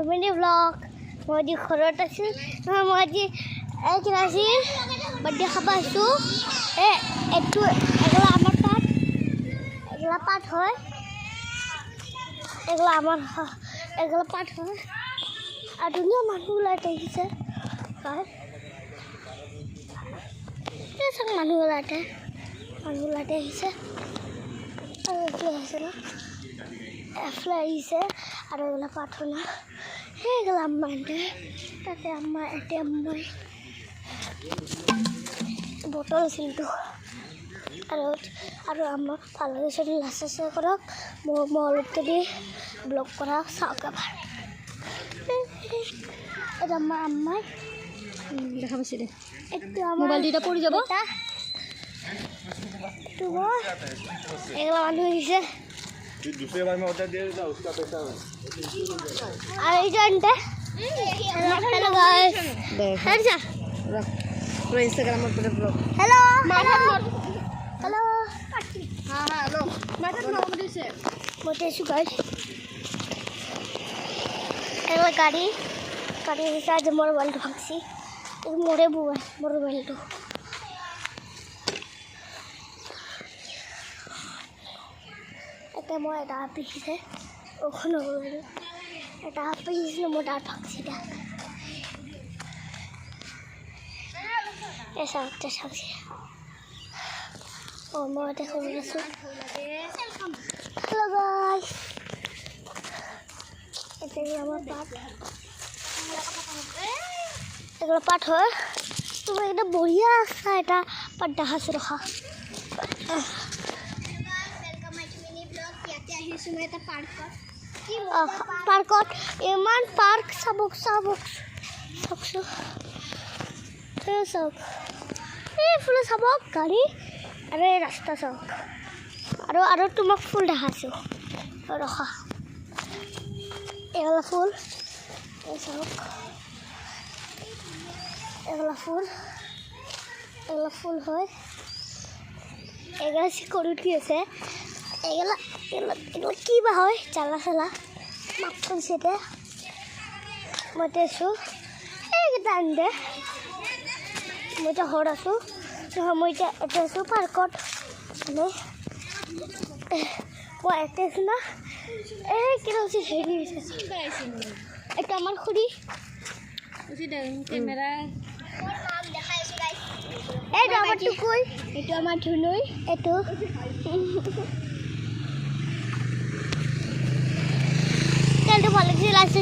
mini blog মই আজি ঘৰত আছোঁ মই আজি এক ৰাশিৰ বাৰ্থডে খাব আহিছোঁ এইটো এগলা আমাৰ তাত এগলা পাঠ হয় এগলা আমাৰ এগলা পাঠ হয় আৰু ধুনীয়া মানুহ ওলাই দেখিছে হয় চাওক মানুহ ওলাই আহিছে আৰু এইটো আহিছে ন এফলে আহিছে আৰু এগুলা প্ৰাৰ্থনা সেইগুলা আম্মাতে তাতে আম্মা এতে আম্মাই বটল আছিলতো আৰু আম্মা ভাল লাগিছে লাচে কৰক মই অলপ দি ব্লগ কৰা চাওক এবাৰ এটা আম্মাই দেখা পাইছে দে একটু মোবাইল দুটা পৰি যাব এগুলা মানুহ আহিছে दूसरे बार में ऑर्डर दे देता उसका पैसा हेलो गाइस हेलो पूरा इंस्टाग्राम पर ब्लॉग हेलो हेलो हां हां लो माथा नॉर्मली से मोटे सु गाइस एला गाड़ी हिसाब से मोर मोबाइल भागसी मोरे बुआ मोर मोबाइल तो মই এটা পিছে ওখানে এটা পিছে মই ডাল ভাগছি দা এসা চাচ্ছি ও মই দেখো আছো হ্যালো গাইস এটা আমার পাট এগুলো পাট হয় তুমি এটা বঢ়িয়া আছে এটা পাট দেখাছো ৰখা পাৰ্কত ইমান পাৰ্ক চাওক এইফালে চাওক গাড়ী আৰু এই ৰাস্তা চাওক আৰু তোমাক ফুল দেখাইছোঁ ৰখা এগুলা ফুল এই চাওক এগুলা ফুল হয় এগুলা চিকিউৰিটি আছে এগুলা কি বা হয় চালা মাক কৰিছে দে মই আছোঁ এইকেইটা আনি দে মই এতিয়া ঘৰত আছোঁ মই এতিয়া আছোঁ পাৰ্কত মানে মই ইয়াতে আছোঁ না এই কিবা হৈছে হেৰি হৈছে এইটো আমাৰ খুৰী कैमरा এইটো আমাৰ টুকুই এইটো আমাৰ ধুনুই এইটো তেলটো ভাল লাগিছে লাইছে